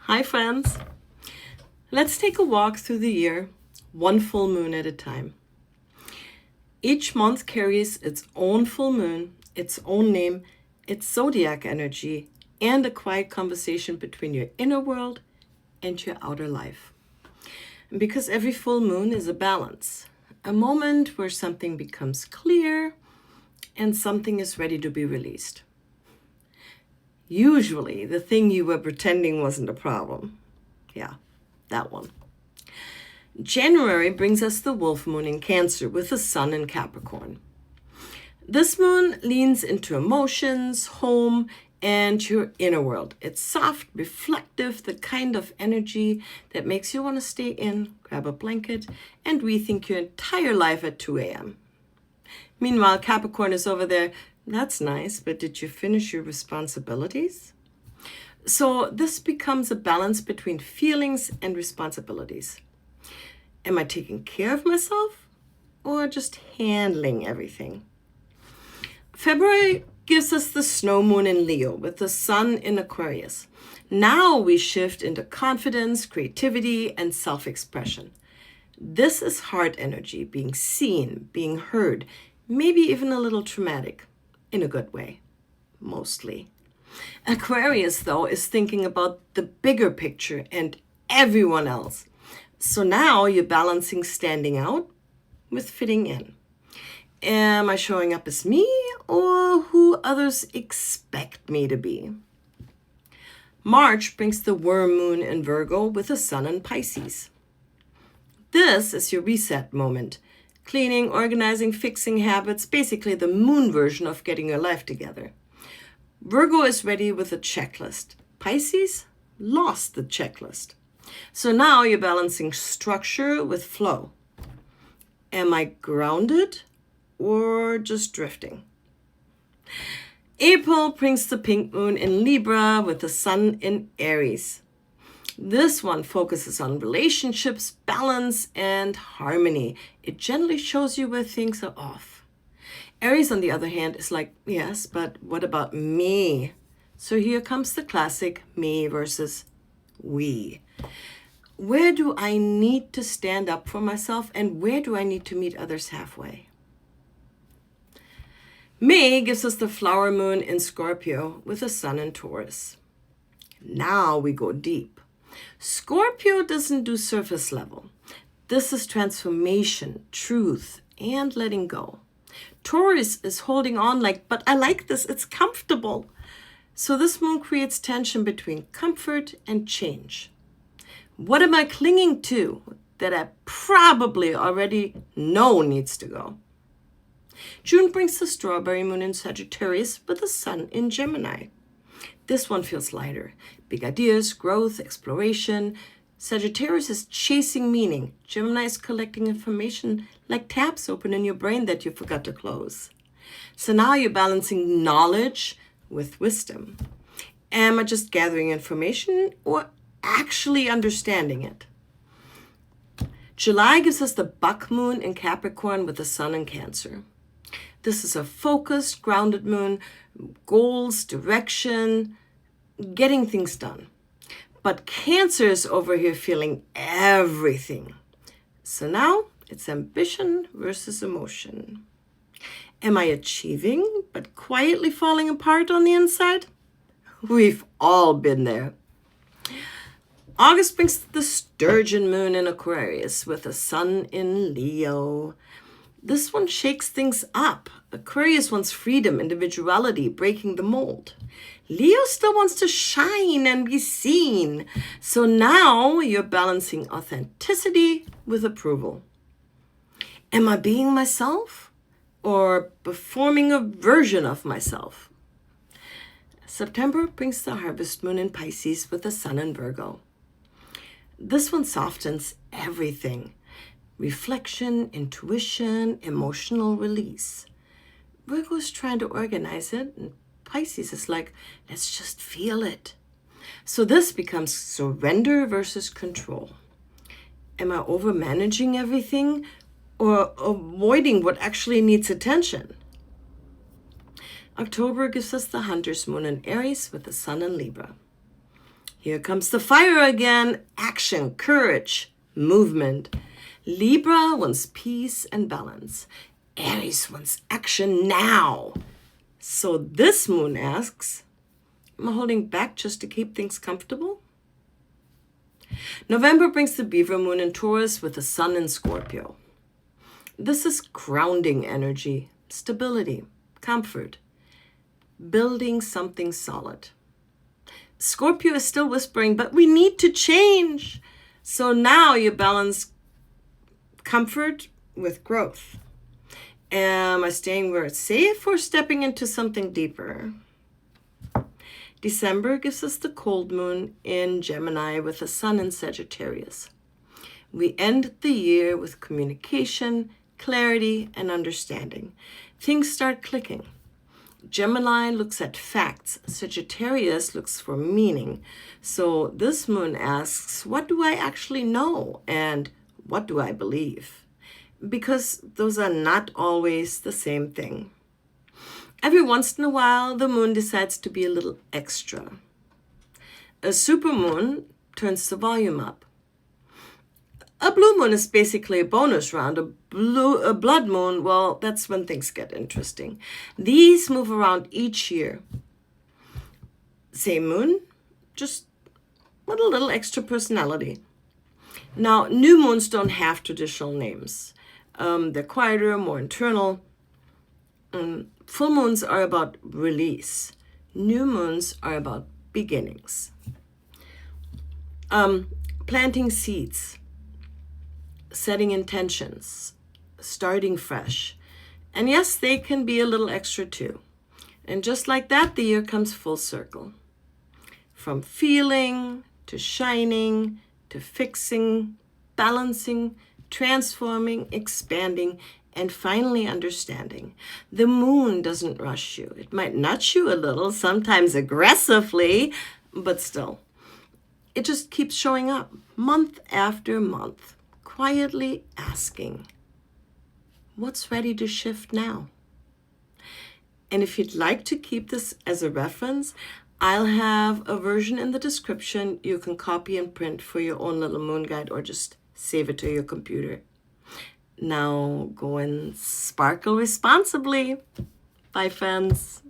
Hi friends! Let's take a walk through the year, one full moon at a time. Each month carries its own full moon, its own name, its zodiac energy, and a quiet conversation between your inner world and your outer life. And because every full moon is a balance, a moment where something becomes clear and something is ready to be released. Usually, the thing you were pretending wasn't a problem. Yeah, that one. January brings us the wolf moon in Cancer with the sun in Capricorn. This moon leans into emotions, home, and your inner world. It's soft, reflective, the kind of energy that makes you want to stay in, grab a blanket, and rethink your entire life at 2 a.m. Meanwhile, Capricorn is over there. That's nice, but did you finish your responsibilities? So this becomes a balance between feelings and responsibilities. Am I taking care of myself or just handling everything? February gives us the snow moon in Leo with the sun in Aquarius. Now we shift into confidence, creativity, and self-expression. This is heart energy, being seen, being heard, maybe even a little traumatic. In a good way, mostly. Aquarius, though, is thinking about the bigger picture and everyone else. So now you're balancing standing out with fitting in. Am I showing up as me or who others expect me to be? March brings the worm moon in Virgo with the sun in Pisces. This is your reset moment. Cleaning, organizing, fixing habits, basically the moon version of getting your life together. Virgo is ready with a checklist. Pisces lost the checklist. So now you're balancing structure with flow. Am I grounded or just drifting? April brings the pink moon in Libra with the sun in Aries. This one focuses on relationships, balance, and harmony. It generally shows you where things are off. Aries, on the other hand, is like, yes, but what about me? So here comes the classic me versus we. Where do I need to stand up for myself and where do I need to meet others halfway? May gives us the flower moon in Scorpio with the sun in Taurus. Now we go deep. Scorpio doesn't do surface level. This is transformation, truth, and letting go. Taurus is holding on like, but I like this, it's comfortable. So this moon creates tension between comfort and change. What am I clinging to that I probably already know needs to go? June brings the strawberry moon in Sagittarius with the sun in Gemini. This one feels lighter. Big ideas, growth, exploration. Sagittarius is chasing meaning. Gemini is collecting information like tabs open in your brain that you forgot to close. So now you're balancing knowledge with wisdom. Am I just gathering information or actually understanding it? July gives us the buck moon in Capricorn with the sun in Cancer. This is a focused, grounded moon, goals, direction, getting things done. But Cancer is over here feeling everything. So now it's ambition versus emotion. Am I achieving but quietly falling apart on the inside? We've all been there. August brings the sturgeon moon in Aquarius with the sun in Leo. This one shakes things up. Aquarius wants freedom, individuality, breaking the mold. Leo still wants to shine and be seen. So now you're balancing authenticity with approval. Am I being myself or performing a version of myself? September brings the harvest moon in Pisces with the sun in Virgo. This one softens everything. Reflection, intuition, emotional release. Virgo is trying to organize it, and Pisces is like, let's just feel it. So this becomes surrender versus control. Am I over-managing everything or avoiding what actually needs attention? October gives us the hunter's moon in Aries with the sun in Libra. Here comes the fire again. Action, courage, movement. Libra wants peace and balance. Aries wants action now. So this moon asks, am I holding back just to keep things comfortable? November brings the beaver moon in Taurus with the sun in Scorpio. This is grounding energy, stability, comfort, building something solid. Scorpio is still whispering, but we need to change. So now you balance comfort with growth. Am I staying where it's safe or stepping into something deeper? December gives us the cold moon in Gemini with the sun in Sagittarius. We end the year with communication, clarity, and understanding. Things start clicking. Gemini looks at facts. Sagittarius looks for meaning. So this moon asks, what do I actually know? And what do I believe? Because those are not always the same thing. Every once in a while, the moon decides to be a little extra. A supermoon turns the volume up. A blue moon is basically a bonus round. A blood moon, well, that's when things get interesting. These move around each year. Same moon, just with a little extra personality. Now, new moons don't have traditional names. They're quieter, more internal. Full moons are about release. New moons are about beginnings. Planting seeds, setting intentions, starting fresh. And yes, they can be a little extra too. And just like that, the year comes full circle. From feeling to shining to fixing, balancing, transforming, expanding, and finally understanding. The moon doesn't rush you. It might nudge you a little, sometimes aggressively, but still. It just keeps showing up month after month, quietly asking, what's ready to shift now? And if you'd like to keep this as a reference, I'll have a version in the description you can copy and print for your own little moon guide or just save it to your computer. Now go and sparkle responsibly. Bye, friends.